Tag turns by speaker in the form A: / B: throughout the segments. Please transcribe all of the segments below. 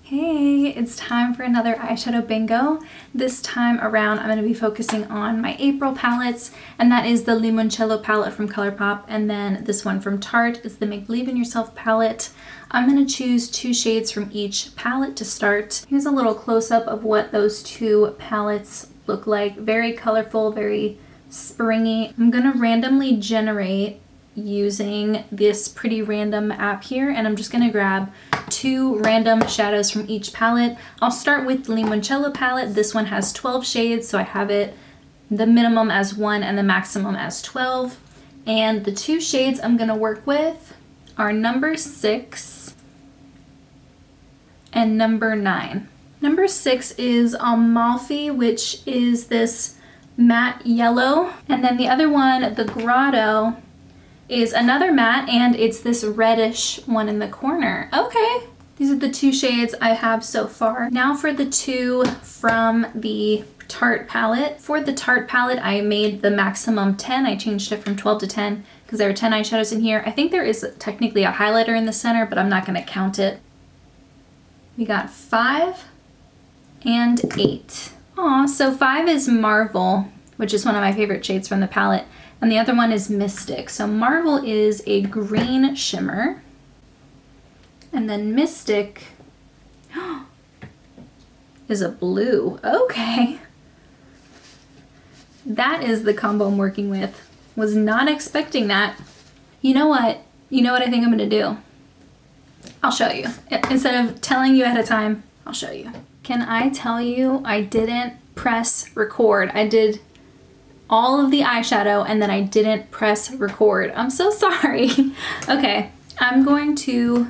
A: Hey, it's time for another eyeshadow bingo. This time around, I'm going to be focusing on my April palettes, and that is the Limoncello palette from Colourpop, and then this one from Tarte is the Make Believe in Yourself palette. I'm going to choose 2 shades from each palette to start. Here's a little close-up of what those 2 palettes look like. Very colorful, very springy. I'm going to randomly generate using this pretty random app here, and I'm just going to grab 2 random shadows from each palette. I'll start with the Limoncello palette. This one has 12 shades, so I have it the minimum as 1 and the maximum as 12. And the 2 shades I'm going to work with are number 6 and number 9. Number 6 is Amalfi, which is this matte yellow, and then the other one, the Grotto, is another matte, and it's this reddish one in the corner. Okay, these are the 2 shades I have so far. Now for the 2 from the Tarte palette. For the Tarte palette, I made the maximum 10. I changed it from 12 to 10 because there are 10 eyeshadows in here. I think there is technically a highlighter in the center, but I'm not going to count it. We got 5 and 8. Aw, so 5 is Marvel, which is one of my favorite shades from the palette. And the other one is Mystic. So Marvel is a green shimmer. And then Mystic is a blue. Okay. That is the combo I'm working with. Was not expecting that. You know what? You know what I think I'm going to do? I'll show you. Instead of telling you ahead of time, I'll show you. Can I tell you I didn't press record? I did all of the eyeshadow and then I didn't press record. I'm so sorry. Okay, I'm going to,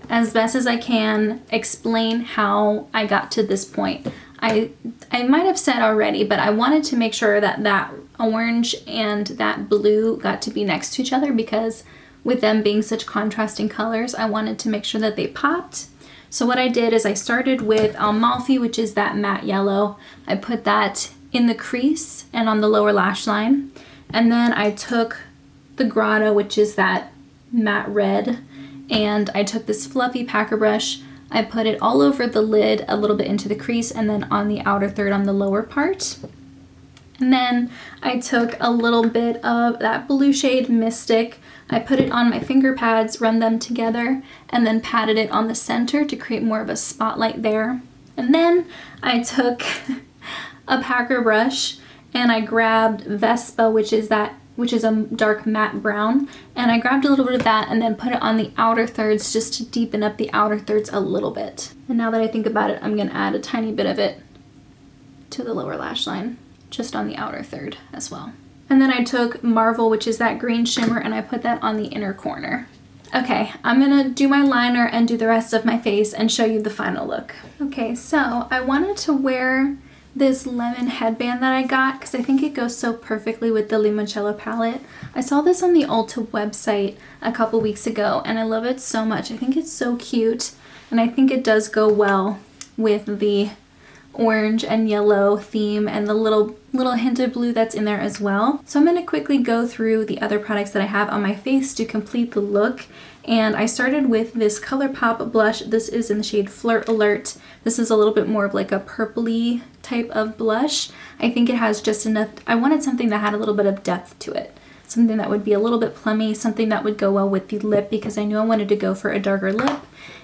A: as best as I can, explain how I got to this point. I might have said already, but I wanted to make sure that that orange and that blue got to be next to each other because with them being such contrasting colors, I wanted to make sure that they popped. So what I did is I started with Amalfi, which is that matte yellow. I put that in the crease and on the lower lash line. And then I took the Grotto, which is that matte red, and I took this fluffy packer brush. I put it all over the lid, a little bit into the crease, and then on the outer third on the lower part. And then I took a little bit of that blue shade Mystic. I put it on my finger pads, run them together, and then patted it on the center to create more of a spotlight there. And then I took a packer brush and I grabbed Vespa, which is a dark matte brown, and I grabbed a little bit of that and then put it on the outer thirds just to deepen up the outer thirds a little bit. And now that I think about it, I'm going to add a tiny bit of it to the lower lash line, just on the outer third as well. And then I took Marvel, which is that green shimmer, and I put that on the inner corner. Okay, I'm gonna do my liner and do the rest of my face and show you the final look. Okay, so I wanted to wear this lemon headband that I got because I think it goes so perfectly with the Limoncello palette. I saw this on the Ulta website a couple weeks ago and I love it so much. I think it's so cute and I think it does go well with the orange and yellow theme and the little hint of blue that's in there as well. So I'm going to quickly go through the other products that I have on my face to complete the look. And I started with this Colourpop blush. This is in the shade Flirt Alert. This is a little bit more of like a purpley type of blush. I think it has just enough. I wanted something that had a little bit of depth to it. Something that would be a little bit plummy, something that would go well with the lip because I knew I wanted to go for a darker lip.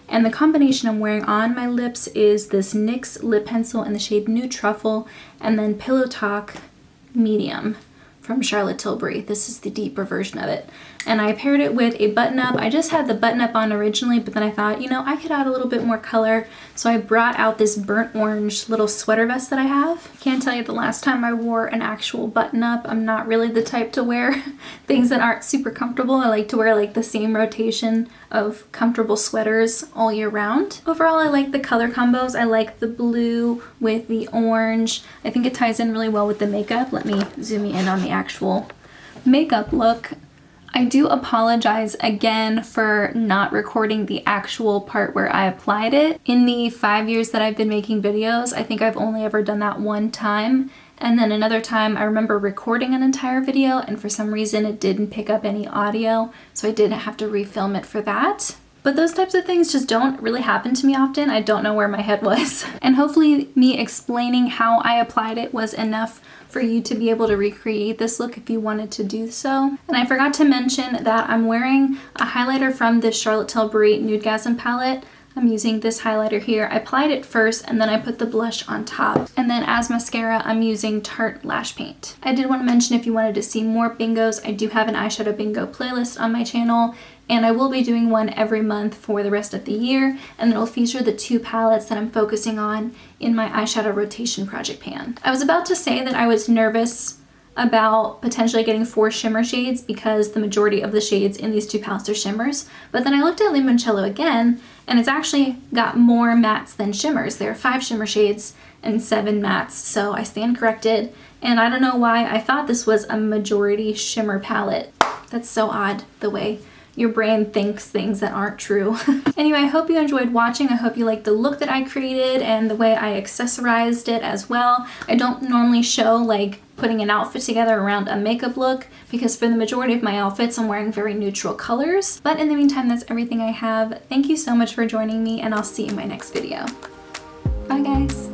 A: And the combination I'm wearing on my lips is this NYX Lip Pencil in the shade Nude Truffle and then Pillow Talk Medium from Charlotte Tilbury. This is the deeper version of it. And I paired it with a button-up. I just had the button-up on originally, but then I thought, you know, I could add a little bit more color. So I brought out this burnt orange little sweater vest that I have. Can't tell you the last time I wore an actual button-up. I'm not really the type to wear things that aren't super comfortable. I like to wear like the same rotation of comfortable sweaters all year round. Overall, I like the color combos. I like the blue with the orange. I think it ties in really well with the makeup. Let me zoom in on the actual makeup look. I do apologize again for not recording the actual part where I applied it. In the 5 years that I've been making videos, I think I've only ever done that one time. And then another time I remember recording an entire video and for some reason it didn't pick up any audio, so I did have to refilm it for that. But those types of things just don't really happen to me often. I don't know where my head was. And hopefully me explaining how I applied it was enough for you to be able to recreate this look if you wanted to do so. And I forgot to mention that I'm wearing a highlighter from this Charlotte Tilbury Nudegasm palette. I'm using this highlighter here. I applied it first and then I put the blush on top. And then as mascara, I'm using Tarte Lash Paint. I did want to mention if you wanted to see more bingos, I do have an eyeshadow bingo playlist on my channel, and I will be doing one every month for the rest of the year, and it'll feature the 2 palettes that I'm focusing on in my eyeshadow rotation project pan. I was about to say that I was nervous about potentially getting 4 shimmer shades because the majority of the shades in these 2 palettes are shimmers, but then I looked at Limoncello again and it's actually got more mattes than shimmers. There are 5 shimmer shades and 7 mattes, so I stand corrected. And I don't know why I thought this was a majority shimmer palette. That's so odd, the way your brain thinks things that aren't true. Anyway, I hope you enjoyed watching. I hope you liked the look that I created and the way I accessorized it as well. I don't normally show like putting an outfit together around a makeup look because for the majority of my outfits I'm wearing very neutral colors. But in the meantime, that's everything I have. Thank you so much for joining me, and I'll see you in my next video. Bye guys.